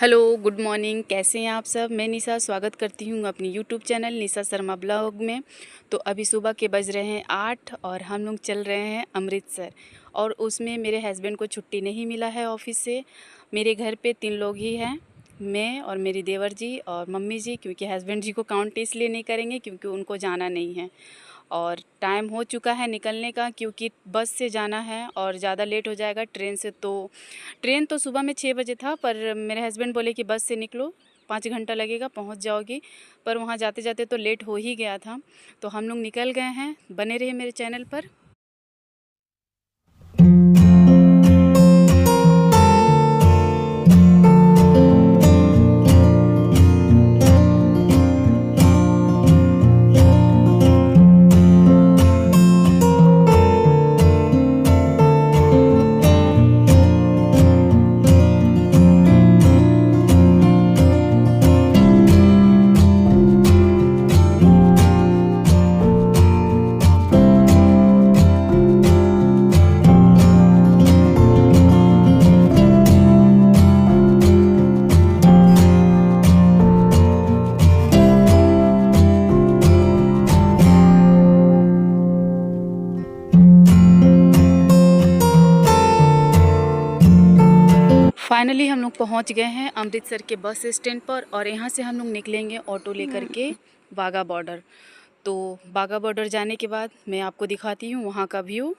Hello, good morning. कैसे हैं आप सब? मैं निशा स्वागत करती हूँ अपनी YouTube channel Nisha Sharma blog में। तो अभी सुबह के बज रहे हैं 8 और हम लोग चल रहे हैं अमृतसर। और उसमें मेरे हस्बैंड को छुट्टी नहीं मिला है ऑफिस से। मेरे घर पे 3 लोग ही हैं, मैं और मेरी देवर जी और मम्मी जी, क्योंकि हस्बैंड जी को काउंट इसलिए नहीं करेंगे क्योंकि उनको जाना नहीं है। और टाइम हो चुका है निकलने का, क्योंकि बस से जाना है और ज़्यादा लेट हो जाएगा ट्रेन से। तो ट्रेन तो सुबह में 6 बजे था, पर मेरे हस्बैंड बोले कि बस से निकलो, 5 घंटा लगेगा, पहुंच जाओगी। पर वहां जाते जाते तो लेट हो ही गया था। तो हम लोग निकल गए हैं। बने रहिए मेरे चैनल पर। फाइनली हम लोग पहुंच गए हैं अमृतसर के बस स्टैंड पर। और यहाँ से हम लोग निकलेंगे ऑटो लेकर के वाघा बॉर्डर। तो वाघा बॉर्डर जाने के बाद मैं आपको दिखाती हूँ वहाँ का व्यू।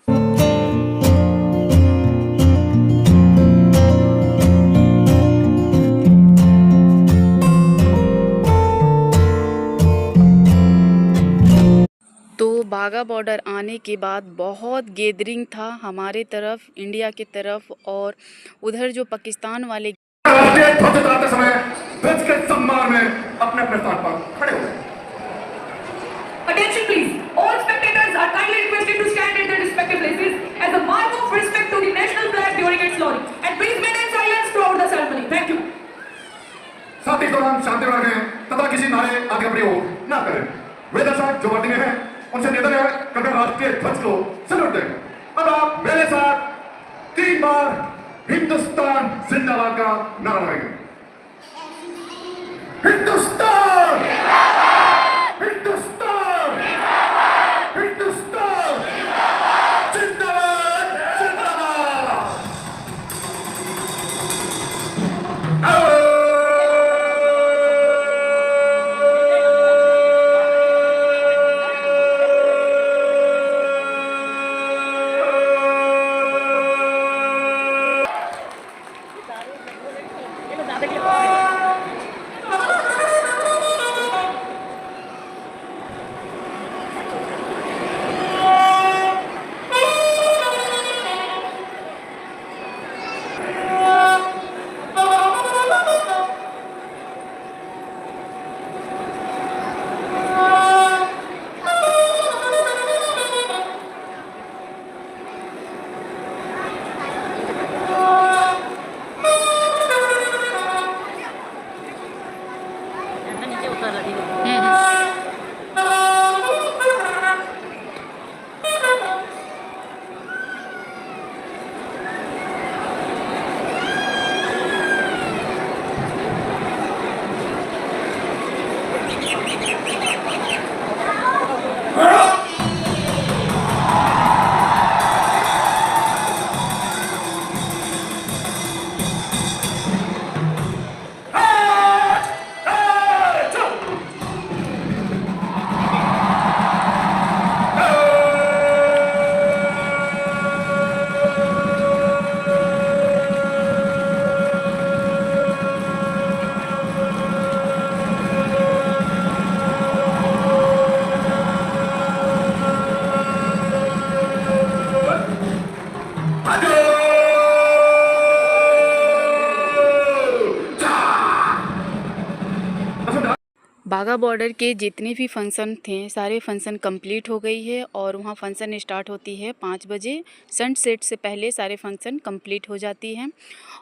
तो वाघा बॉर्डर आने के बाद बहुत गैदरिंग था हमारे तरफ, इंडिया की तरफ, और उधर जो पाकिस्तान वाले राष्ट्रीय ध्वज उतारते समय ध्वज के सम्मान में अपने अपने स्थान पर खड़े हो गए। Attention please. All spectators are kindly requested to stand at their respective places as a mark of respect to the national flag during its launching. And please maintain silence throughout the ceremony. Thank you. साथ ही इस दौरान शांति बना रखें तथा किसी नारे आदि का प्रयोग न करें। वे दर्शक जो वर्दी में हैं उनसे निवेदन है कृपया राष्ट्रीय ध्वज को सैल्यूट दें। अब आप मेरे साथ 3 बार हिंदुस्तान जिंदाबाद का नारा लगाएंगे। हिंदुस्तान, हिंदुस्तान, हिंदुस्तान, जिंदाबाद, जिंदाबाद। वाघा बॉर्डर के जितने भी फंक्शन थे सारे फंक्शन कंप्लीट हो गई है। और वहाँ फंक्शन स्टार्ट होती है 5 बजे। सनसेट से पहले सारे फंक्शन कंप्लीट हो जाती हैं।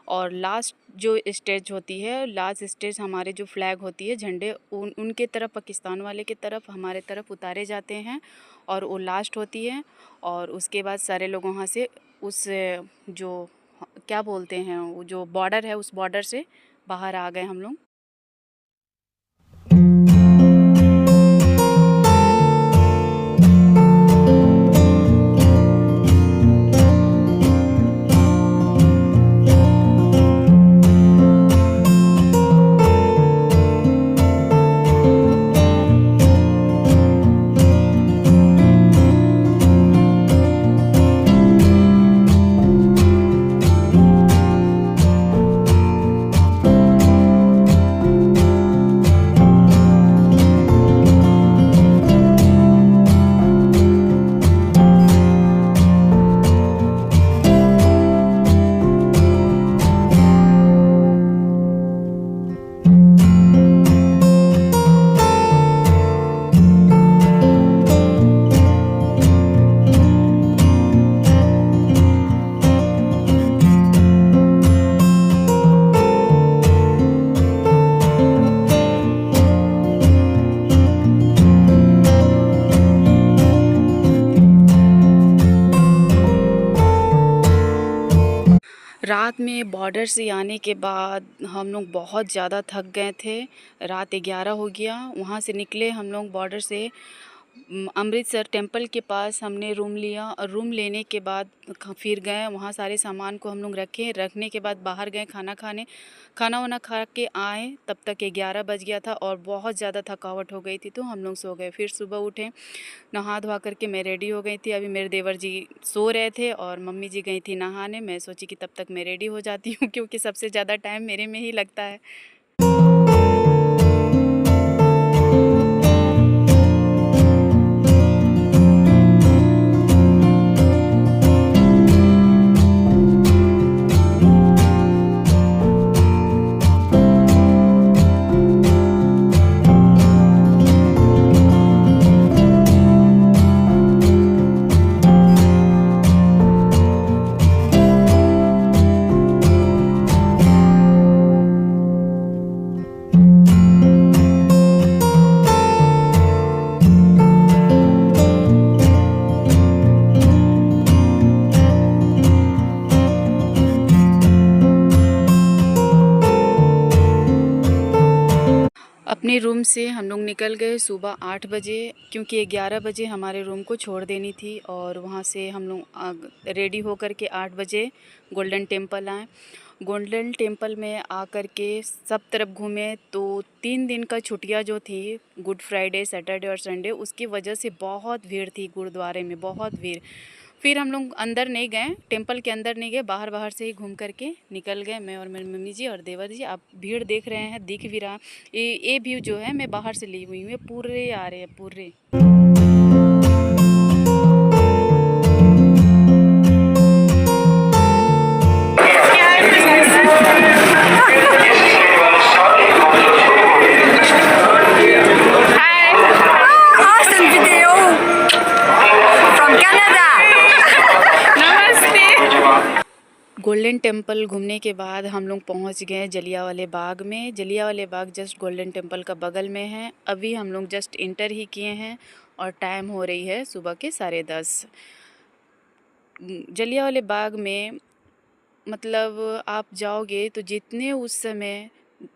और लास्ट जो स्टेज होती है, लास्ट स्टेज हमारे जो फ्लैग होती है, झंडे उनके तरफ, पाकिस्तान वाले की तरफ, हमारे तरफ उतारे जाते हैं और वो लास्ट होती है। और उसके बाद सारे लोग वहाँ से उस जो क्या बोलते हैं, वो जो बॉर्डर है उस बॉर्डर से बाहर आ गए हम लोग। रात में बॉर्डर से आने के बाद हम लोग बहुत ज़्यादा थक गए थे। रात 11 हो गया। वहाँ से निकले हम लोग बॉर्डर से अमृतसर टेंपल के पास हमने रूम लिया और रूम लेने के बाद फिर गए वहाँ सारे सामान को हम लोग रखने के बाद बाहर गए खाना वाना खा के आए। तब तक 11 बज गया था और बहुत ज़्यादा थकावट हो गई थी तो हम लोग सो गए। फिर सुबह उठे, नहा धोवा करके मैं रेडी हो गई थी। अभी मेरे देवर जी सो रहे थे और मम्मी जी गई थी नहाने। मैं सोची कि तब तक मैं रेडी हो जाती हूँ क्योंकि सबसे ज़्यादा टाइम मेरे में ही लगता है। अपने रूम से हम लोग निकल गए सुबह 8 बजे क्योंकि 11 बजे हमारे रूम को छोड़ देनी थी। और वहाँ से हम लोग रेडी होकर के 8 बजे गोल्डन टेम्पल आए। गोल्डन टेम्पल में आकर के सब तरफ घूमे तो 3 दिन का छुट्टियाँ जो थी, गुड फ्राइडे, सैटरडे और संडे, उसकी वजह से बहुत भीड़ थी गुरुद्वारे में, बहुत भीड़। फिर हम लोग अंदर नहीं गए, टेंपल के अंदर नहीं गए, बाहर से ही घूम करके निकल गए। मैं और मेरी मम्मी जी और देवर जी। आप भीड़ देख रहे हैं, दिख भी रहा। ये व्यू जो है मैं बाहर से ली हुई हूँ, पूरे आ रहे हैं पूरे। गोल्डन टेम्पल घूमने के बाद हम लोग पहुंच गए जलियांवाला बाग में। Jallianwala Bagh just golden temple का बगल में है। अभी हम लोग जस्ट इंटर ही किए हैं और टाइम हो रही है सुबह के 10:30। जलियांवाला बाग में मतलब आप जाओगे तो जितने उस समय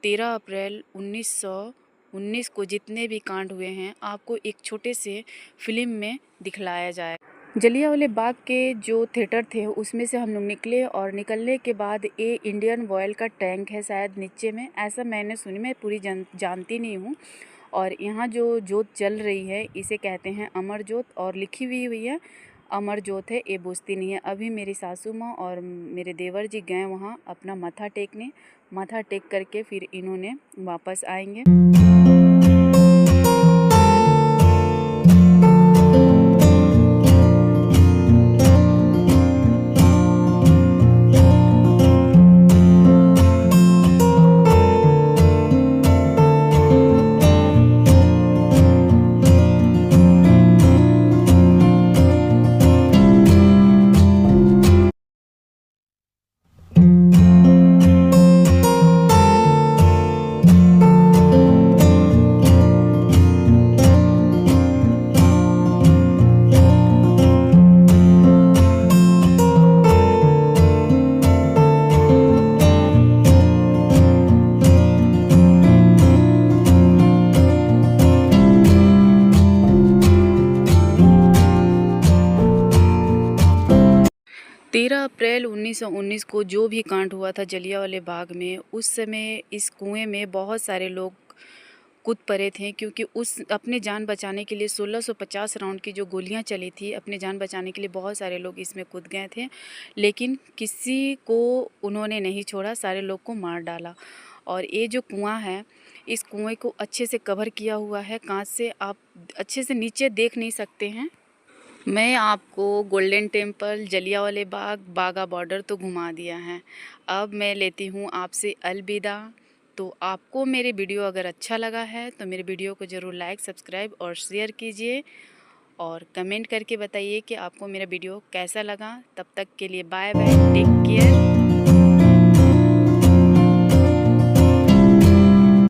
13 अप्रैल 1919 को जितने भी कांड हुए हैं आपको एक छोटे से फिल्म में दिखलाया जाए। जलियांवाला बाग के जो थिएटर थे उसमें से हम लोग निकले और निकलने के बाद ये इंडियन ऑयल का टैंक है शायद नीचे में, ऐसा मैंने सुनी, मैं पूरी जानती नहीं हूँ। और यहाँ जो जोत जल रही है इसे कहते हैं अमर जोत और लिखी हुई है अमर जोत है, ये बुझती नहीं है। अभी मेरी सासू माँ और मेरे देवर जी गए वहाँ अपना माथा टेकने, माथा टेक करके फिर इन्होंने वापस आएंगे। 13 अप्रैल 1919 को जो भी कांड हुआ था जलियांवाला बाग में, उस समय इस कुएं में बहुत सारे लोग कूद पड़े थे, क्योंकि उस अपने जान बचाने के लिए 1650 राउंड की जो गोलियां चली थी, अपने जान बचाने के लिए बहुत सारे लोग इसमें कूद गए थे, लेकिन किसी को उन्होंने नहीं छोड़ा, सारे लोग को मार डाला। और ये जो कुआं है, इस कुएं को अच्छे से कवर किया हुआ है कांच से, आप अच्छे से नीचे देख नहीं सकते हैं। मैं आपको गोल्डन टेम्पल, जलियांवाला बाग, बाघा बॉर्डर तो घुमा दिया है। अब मैं लेती हूँ आपसे अलविदा। तो आपको मेरे वीडियो अगर अच्छा लगा है तो मेरे वीडियो को ज़रूर लाइक, सब्सक्राइब और शेयर कीजिए, और कमेंट करके बताइए कि आपको मेरा वीडियो कैसा लगा। तब तक के लिए बाय बाय, टेक केयर।